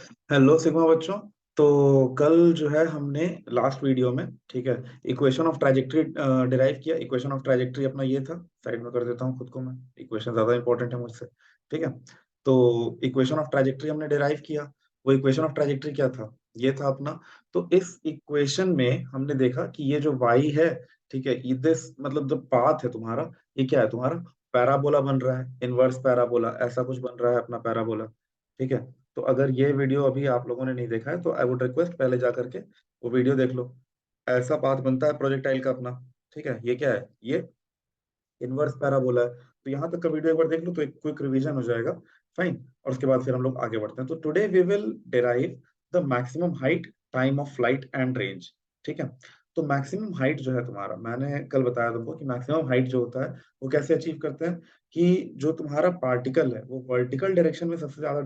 Hello sigma बच्चों। तो कल जो है हमने लास्ट वीडियो में, ठीक है, इक्वेशन ऑफ ट्राजेक्टरी डिराइव किया। इक्वेशन ऑफ ट्राजेक्टरी अपना ये था, साइड में कर देता हूँ खुद को मैं, इक्वेशन ज्यादा इंपॉर्टेंट है मुझसे। ठीक है, तो इक्वेशन ऑफ ट्राजेक्टरी हमने डिराइव किया। वो इक्वेशन ऑफ ट्राजेक्टरी क्या था? ये था अपना। तो इस इक्वेशन में हमने देखा कि ये जो y है, ठीक है, दिस मतलब जो पाथ है तुम्हारा, ये क्या है तुम्हारा? पैराबोला बन रहा है, इनवर्स पैराबोला, ऐसा कुछ बन रहा है अपना पैराबोला। ठीक है, तो अगर ये वीडियो अभी आप लोगों ने नहीं देखा है तो आई वुड रिक्वेस्ट पहले जा करके वो वीडियो देख लो। ऐसा पाथ बनता है प्रोजेक्टाइल का अपना। ठीक है, ये क्या है? ये इनवर्स पैराबोला है। तो यहाँ तक का वीडियो एक बार देख लो तो एक क्विक रिवीजन हो जाएगा। फाइन, और उसके बाद फिर हम लोग आगे बढ़ते हैं। तो today we will derive the maximum height, time of flight and range. ठीक है, तो मैक्सिमम हाइट जो है तुम्हारा, मैंने कल बताया तुमको कि मैक्सिमम हाइट जो होता है वो कैसे अचीव करते हैं, कि जो तुम्हारा पार्टिकल है वो वर्टिकल डायरेक्शन में सबसे ज्यादा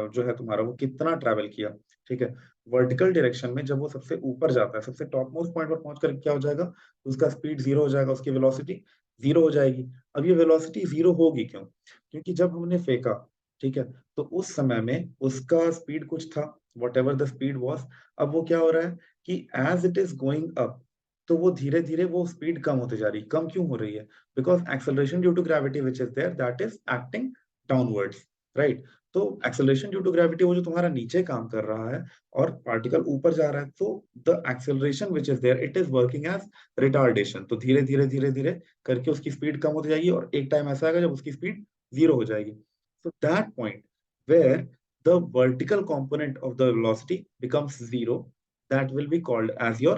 जो है तुम्हारा, वो कितना ट्रैवल किया। ठीक है, वर्टिकल डायरेक्शन में जब वो सबसे ऊपर जाता है, सबसे टॉप मोस्ट पॉइंट पर पहुंच कर क्या हो जाएगा? उसका स्पीड जीरो हो जाएगा, उसकी वेलोसिटी जीरो हो जाएगी। अब ये वेलोसिटी जीरो होगी क्यों? क्योंकि जब हमने फेंका, ठीक है, तो उस समय में उसका स्पीड कुछ था, whatever the speed was. अब वो क्या हो रहा है कि as it is going up, तो वो धीरे धीरे वो स्पीड कम होते जा रही है। कम क्यों हो रही है? Because acceleration due to gravity which is there, that is acting downwards, right. तो एक्सेलरेशन ड्यू टू ग्रेविटी, वो जो तुम्हारा नीचे काम कर रहा है और पार्टिकल ऊपर जा रहा है, तो the acceleration which is there, it is working as retardation. तो धीरे धीरे धीरे धीरे करके उसकी स्पीड कम होती जाएगी और एक टाइम ऐसा आएगा जब उसकी स्पीड जीरो हो जाएगी। So that point where the vertical component of the velocity becomes zero, that will be called as your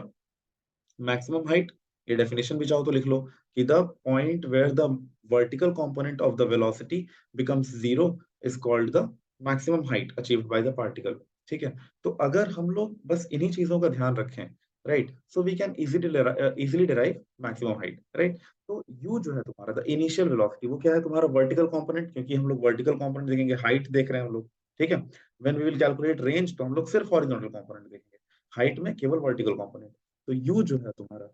maximum height। ये डेफिनेशन भी चाहो तो लिख लो कि the point where the vertical component of the velocity becomes zero is called the maximum height achieved by the particle। ठीक है, तो अगर हम लोग बस इन्हीं चीजों का ध्यान रखें, right, so we can easily derive maximum height, right. तो u जो है तुम्हारा, द इनिशियल वेलोसिटी, वो क्या है तुम्हारा? वर्टिकल कंपोनेंट, क्योंकि हम लोग वर्टिकल कंपोनेंट देखेंगे, हाइट देख रहे हैं हम लोग। ठीक है, when we will calculate range तो हम लोग सिर्फ हॉरिजॉन्टल कंपोनेंट देखेंगे, हाइट में केवल वर्टिकल कंपोनेंट। तो u जो है तुम्हारा,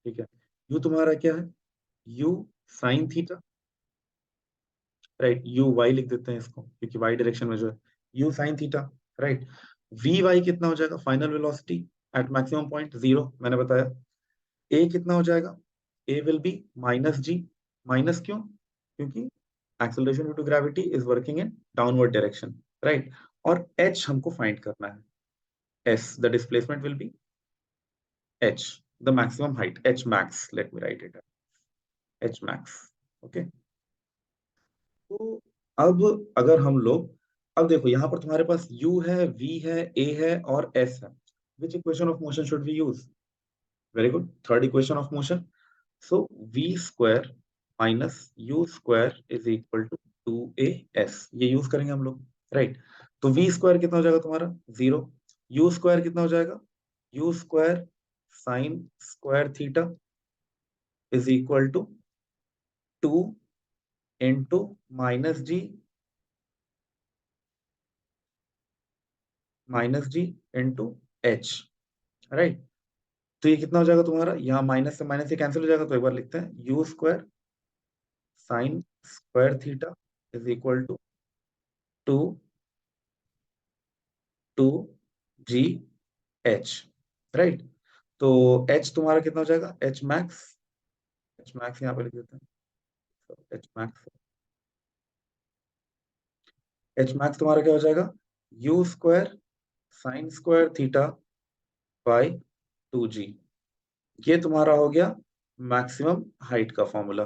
ठीक है, u तुम्हारा क्या है? u sine theta, right, u y लिख देते हैं इसको क्योंकि y डायरेक्शन में जो है, u sine theta, right. vy कितना हो जाएगा? Final velocity at maximum point zero, मैंने बताया। a कितना हो जाएगा? a will be minus G. Minus क्यों? क्योंकि acceleration due to gravity is working in downward direction, right. और h हमको फाइंड करना है। s the displacement will be h the maximum height, h max, let me write it, h max। Okay, तो अब अगर हम लोग, अब देखो यहाँ पर तुम्हारे पास u है, v है, a है और s है। Which equation of motion should we use? Very good, third equation of motion. So v square minus u square is equal to 2as, ये यूज करेंगे हम लोग, राइट। तो v स्क्वायर कितना हो जाएगा तुम्हारा? जीरो। u स्क्वायर कितना हो जाएगा? u square sine square theta is equal to 2 into minus G into H, right. तो ये कितना हो जाएगा तुम्हारा? यहाँ माइनस से माइनस से कैंसिल हो जाएगा, तो एक बार लिखते हैं, you square sine square theta is equal to 2 two G H, right. तो एच तुम्हारा कितना हो जाएगा? एच मैक्स, एच मैक्स यहाँ पे लिख देते हैं, एच मैक्स, एच मैक्स तुम्हारा क्या हो जाएगा? You square sine square theta by 2g। ये तुम्हारा हो गया मैक्सिमम हाइट का फॉर्मूला,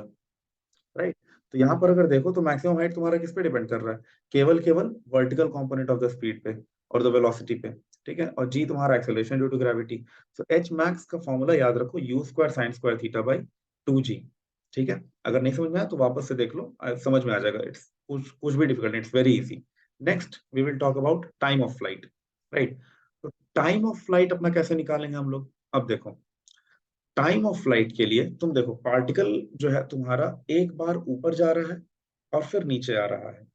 राइट। तो यहाँ पर अगर देखो तो मैक्सिमम हाइट तुम्हारा किस पे डिपेंड कर रहा है? केवल केवल vertical component of the speed पे और द वेलोसिटी पे। ठीक है, और जी तुम्हारा acceleration due to gravity. So H max का फॉर्मूला याद रखो, U square sine square theta by 2g। ठीक है, अगर नहीं समझ में आया तो वापस से देख लो, समझ में आ जाएगा। इट्स कुछ कुछ भी difficult, it's very easy. Next we will talk about time of flight, right. तो टाइम ऑफ फ्लाइट अपना कैसे निकालेंगे हम लोग? अब देखो, टाइम ऑफ फ्लाइट के लिए तुम देखो, पार्टिकल जो है तुम्हारा एक बार ऊपर जा रहा है और फिर नीचे आ रहा है।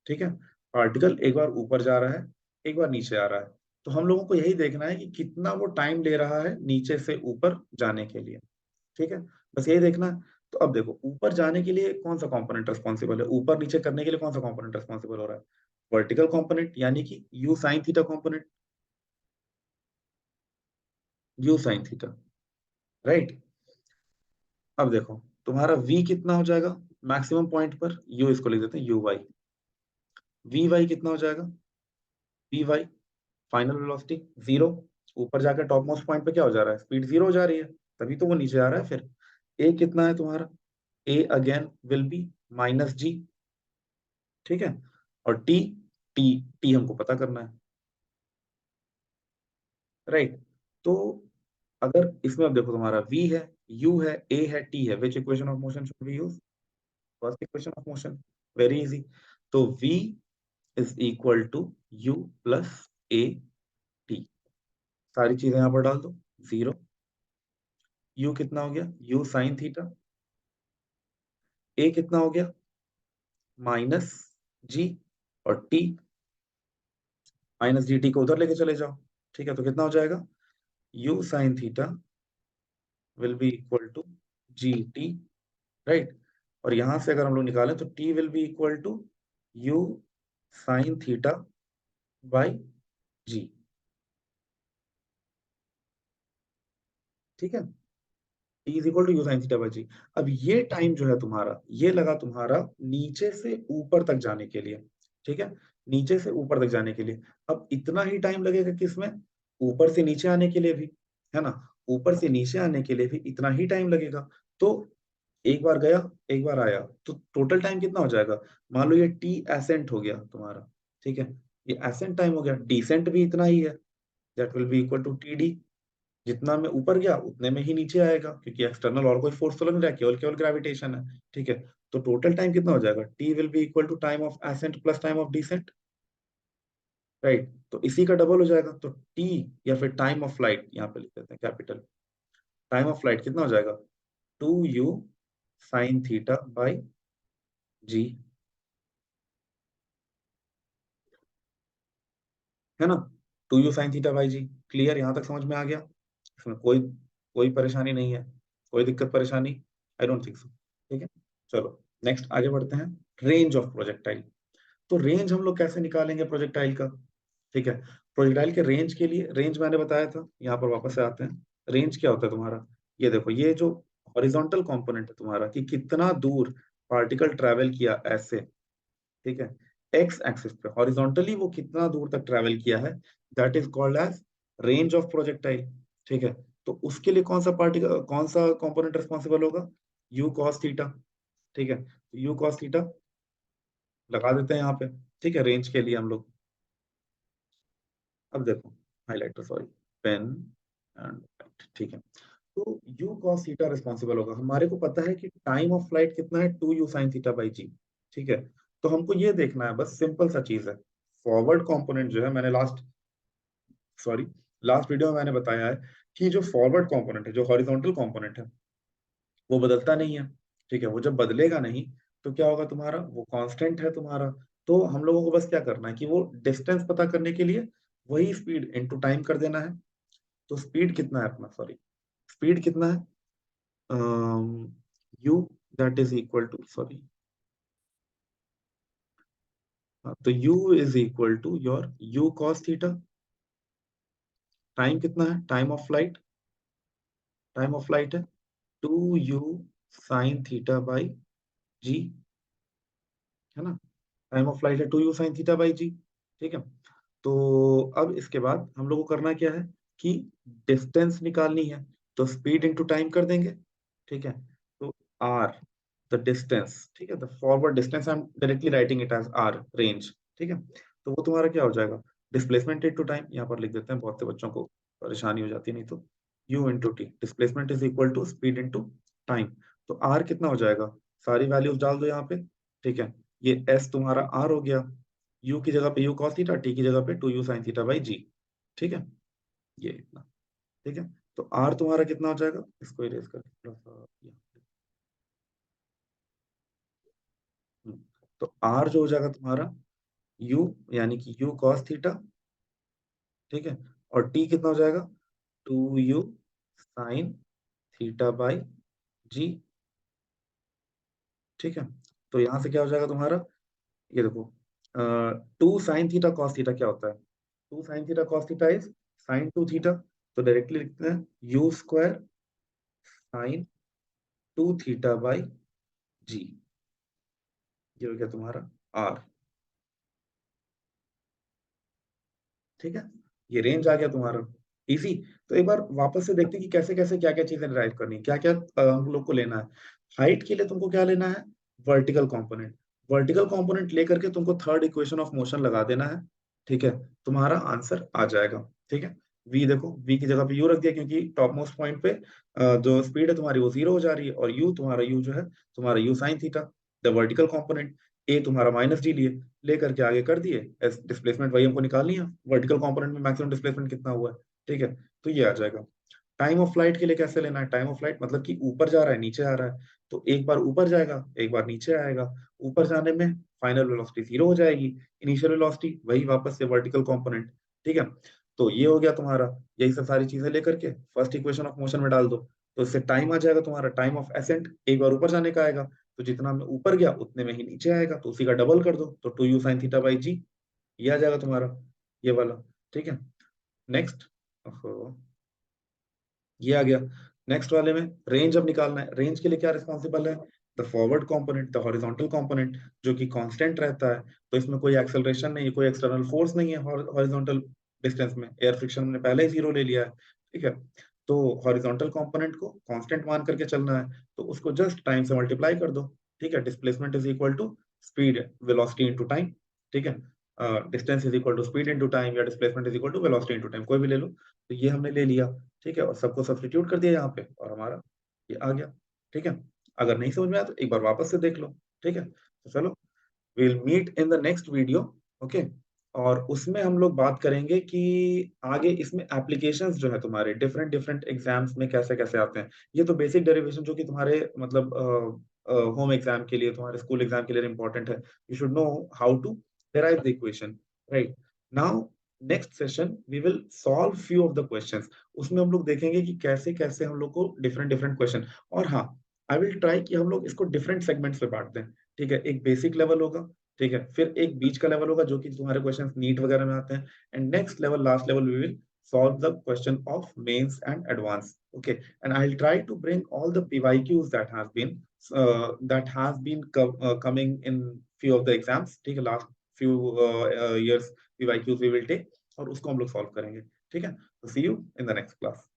ठीक है, पार्टिकल एक बार ऊपर जा रहा है, एक बार नीचे आ रहा है। तो हम लोगों को यही देखना है कि कितना वो टाइम ले रहा है नीचे से ऊपर जाने के लिए। ठीक है, बस यही देखना है। तो अब देखो, ऊपर जाने के लिए कौन सा कंपोनेंट रेस्पॉन्सिबल है? ऊपर नीचे करने के लिए कौन सा कंपोनेंट रेस्पॉन्सिबल हो रहा है? वर्टिकल कंपोनेंट यानी कि you sine theta component, you sine theta, right. अब देखो तुम्हारा v कितना हो जाएगा मैक्सिमम पॉइंट पर, u इसको लिख देते हैं यू वाई, वी वाई कितना हो जाएगा, V Y final velocity zero, ऊपर जाकर टॉप मोस्ट पॉइंट पे क्या हो जा रहा है, स्पीड जीरो हो जा रही है, तभी तो वो नीचे आ रहा है। फिर ए कितना है तुम्हारा, ए अगेन विल बी माइनस जी, ठीक है। और टी, टी टी हमको पता करना है, राइट। तो अगर इसमें अब देखो तुम्हारा v है, u है, a है, t है, which equation of motion should we use, first equation of motion, very easy. तो v is equal to u plus a t, सारी चीजें यहां पर डाल दो, जीरो, u कितना हो गया, u साइन थीटा, a कितना हो गया माइनस g, और t माइनस जी टी को उधर लेके चले जाओ, ठीक है। तो कितना हो जाएगा, u sine theta will be equal to g t, right. और यहां से अगर हम लोग निकालें तो t will be equal to u sine theta by g, ठीक है। T is equal to u sine theta by g. अब ये टाइम जो है तुम्हारा, ये लगा तुम्हारा नीचे से ऊपर तक जाने के लिए, ठीक है, नीचे से ऊपर तक जाने के लिए। अब इतना ही टाइम लगेगा किसमें, ऊपर से नीचे आने के लिए भी, है ना, ऊपर से नीचे आने के लिए भी इतना ही टाइम लगेगा। तो एक बार गया, एक बार आया, तो टोटल टाइम कितना हो जाएगा, मान लो ये टी एसेंट हो गया तुम्हारा, ठीक है, ये एसेंट टाइम हो गया, डिसेंट भी इतना ही है, that will be equal to T D, जितना मैं ऊपर गया उतने में ही नीचे आएगा, क्योंकि एक्सटर्नल और कोई फोर्स तो लग नहीं रहा है, केवल केवल ग्रेविटेशन है, ठीक है। तो टोटल टाइम कितना हो जाएगा, T will be equal to time of ascent plus time of descent, right. तो इसी का डबल हो जाएगा, तो टी या फिर टाइम ऑफ फ्लाइट यहाँ पे लिख देते हैं कैपिटल, टाइम ऑफ फ्लाइट कितना हो जाएगा, two u sine theta by g, है ना, two u sine theta by g. Clear, यहां तक समझ में आ गया, इसमें कोई कोई परेशानी नहीं है, कोई दिक्कत परेशानी, आई डोंट थिंक सो, ठीक है। चलो नेक्स्ट आगे बढ़ते हैं, रेंज ऑफ प्रोजेक्टाइल। तो रेंज हम लोग कैसे निकालेंगे प्रोजेक्टाइल का, ठीक है। प्रोजेक्टाइल के रेंज के लिए, रेंज मैंने बताया था, यहाँ पर वापस से आते हैं। रेंज क्या होता है तुम्हारा, ये देखो, ये जो हॉरिजॉन्टल कंपोनेंट है तुम्हारा, कि कितना दूर पार्टिकल ट्रैवल किया ऐसे, ठीक है, एक्स एक्सिस पे हॉरिजॉन्टली वो कितना दूर तक ट्रैवल किया है, that is called as range of projectile, ठीक है। तो उसके लिए कौन सा पार्टिकल, कौन सा कंपोनेंट रिस्पॉन्सिबल होगा, यू कॉस थीटा, ठीक है। तो यू कॉस थीटा लगा देते हैं यहाँ पे, ठीक है, रेंज के लिए हम लोग। अब देखो, हाइलाइटर सॉरी, पेन एंड, ठीक है। तो यू कॉस थीटा रिस्पॉन्सिबल होगा, हमारे को पता है कि टाइम ऑफ फ्लाइट कितना है, two u sine theta by g, ठीक है। तो हमको ये देखना है, बस सिंपल सा चीज है, फॉरवर्ड कंपोनेंट जो है, मैंने सॉरी लास्ट वीडियो में मैंने बताया है कि जो फॉरवर्ड कंपोनेंट है, जो हॉरिजॉन्टल कंपोनेंट है, वो बदलता नहीं है, ठीक है। वो जब बदलेगा नहीं तो क्या होगा तुम्हारा, वो कांस्टेंट है तुम्हारा। तो हम लोगों को बस क्या करना है कि वो डिस्टेंस पता करने के लिए वही स्पीड इनटू टाइम कर देना है। तो स्पीड कितना है अपना, सॉरी, स्पीड कितना है, u that is equal to, sorry, तो u is equal to your u cos theta, time कितना है, टाइम ऑफ फ्लाइट है two u sine theta by g, है ना, टाइम ऑफ फ्लाइट है two u sine theta by g, ठीक है। तो अब इसके बाद हम लोग को करना क्या है कि डिस्टेंस निकालनी है, तो स्पीड इंटू टाइम कर देंगे, ठीक है। तो आर द डिस्टेंस, ठीक है, the forward distance, I am directly writing it as R range, ठीक है। तो वो तुम्हारा क्या हो जाएगा, डिस्प्लेसमेंट इंटू टाइम, यहाँ पर लिख देते हैं, बहुत से बच्चों को परेशानी हो जाती है नहीं तो, u into T, displacement is equal to speed into time. तो आर कितना हो जाएगा, सारी वैल्यूज डाल दो यहाँ पे, ठीक है। ये s तुम्हारा r हो गया, u की जगह पे u cos थीटा, t की जगह पे two u sine theta by g, ठीक है, ये इतना, ठीक है। तो r तुम्हारा कितना हो जाएगा, इसको इरेज करके थोड़ा सा हम्म, तो r जो हो जाएगा तुम्हारा u, यानी कि u cos थीटा, ठीक है, और t कितना हो जाएगा, two u sine theta by g, ठीक है। तो यहां से क्या हो जाएगा तुम्हारा, ये देखो, two sine theta cos theta क्या होता है? Two sine theta cos theta is sine two theta. तो डायरेक्टली लिखते हैं you square sine two theta by g. ये हो गया तुम्हारा आर। ठीक है, ये रेंज आ गया तुम्हारा। इजी। तो एक बार वापस से देखते हैं कि कैसे कैसे क्या क्या चीजें डिराइव करनी है, क्या क्या हम लोग को लेना है। हाइट के लिए तुमको क्या लेना है? Vertical component. वर्टिकल कंपोनेंट लेकर के तुमको थर्ड इक्वेशन ऑफ मोशन लगा देना है। ठीक है, तुम्हारा आंसर आ जाएगा। ठीक है, वी देखो, वी की जगह पे यू रख दिया क्योंकि टॉप मोस्ट पॉइंट पे जो स्पीड है तुम्हारी वो जीरो हो जा रही है, और यू तुम्हारा यू जो है तुम्हारा u sine theta the vertical component. A तुम्हारा माइनस डी लिए, लेकर के आगे कर दिए। डिस्प्लेसमेंट वही हमको निकालनी है, वर्टिकल कंपोनेंट में मैक्सिमम डिस्प्लेसमेंट कितना हुआ है। ठीक है, तो ये आ जाएगा। टाइम ऑफ फ्लाइट के लिए कैसे लेना है? टाइम ऑफ फ्लाइट मतलब कि ऊपर जा रहा है नीचे आ रहा है, तो एक बार ऊपर जाएगा एक बार नीचे आएगा। ऊपर जाने में फाइनल वेलोसिटी जीरो हो जाएगी, इनिशियल वेलोसिटी वही वापस से वर्टिकल कंपोनेंट। ठीक है, तो ये हो गया तुम्हारा। यही सब सारी चीजें लेकर के फर्स्ट इक्वेशन ऑफ मोशन में डाल दो, तो इससे टाइम आ जाएगा तुम्हारा। टाइम ऑफ एसेंट एक बार ऊपर जाने का आएगा, तो जितना में ऊपर गया उतने में ही नीचे आएगा, तो उसी का डबल कर दो, तो two u sine theta by g, ये आ जाएगा तुम्हारा, ये वाला। ठीक है, नेक्स्ट, ये आ गया। नेक्स्ट वाले में रेंज अब निकालना है। रेंज के लिए क्या रिस्पॉन्सिबल है? The forward component, the horizontal component, जो कि कांस्टेंट रहता है। तो इसमें कोई एक्सेलरेशन नहीं है, कोई एक्सटर्नल फोर्स नहीं है हॉरिजॉन्टल डिस्टेंस में। एयर फ्रिक्शन हमने पहले ही जीरो ले लिया है। ठीक है, तो हॉरिजॉन्टल कंपोनेंट को कांस्टेंट मान करके चलना है, तो उसको जस्ट टाइम से मल्टीप्लाई कर दो। ठीक है, displacement is equal to speed velocity into time. ठीक है, distance is equal to speed into time, या displacement is equal to velocity into time, कोई भी ले लो। तो ये हमने ले लिया। ठीक है, और सबको सब्स्टिट्यूट कर दिया यहाँ पे, और हमारा ये आ गया। ठीक है, अगर नहीं समझ में आया तो एक बार वापस से देख लो। ठीक है, तो चलो, will meet in the next video. Okay, और उसमें हम लोग बात करेंगे कि आगे इसमें एप्लीकेशंस जो है तुम्हारे डिफरेंट डिफरेंट एग्जाम्स में कैसे कैसे आते हैं। ये तो बेसिक डेरिवेशन जो कि तुम्हारे मतलब होम एग्जाम के लिए, तुम्हारे स्कूल एग्जाम के लिए इंपॉर्टेंट है। You should know how to derive the equation, right? Now next session we will solve few of the questions. उसमें हम लोग देखेंगे कि कैसे कैसे हम लोग को डिफरेंट डिफरेंट क्वेश्चन, और हाँ, आई विल ट्राई कि हम लोग इसको डिफरेंट सेगमेंट्स में बांट दें। ठीक है, एक बेसिक लेवल होगा, ठीक है, फिर एक बीच का लेवल होगा जो कि तुम्हारे क्वेश्चंस नीट वगैरह में आते हैं, and next level last level we will solve the question of mains and advanced. Okay, and I'll try to bring all the PYQs that has been coming in few of the exams. ठीक है, last few years PYQs we will take, और उसको हम लोग solve करेंगे। ठीक है, तो see you in the next class.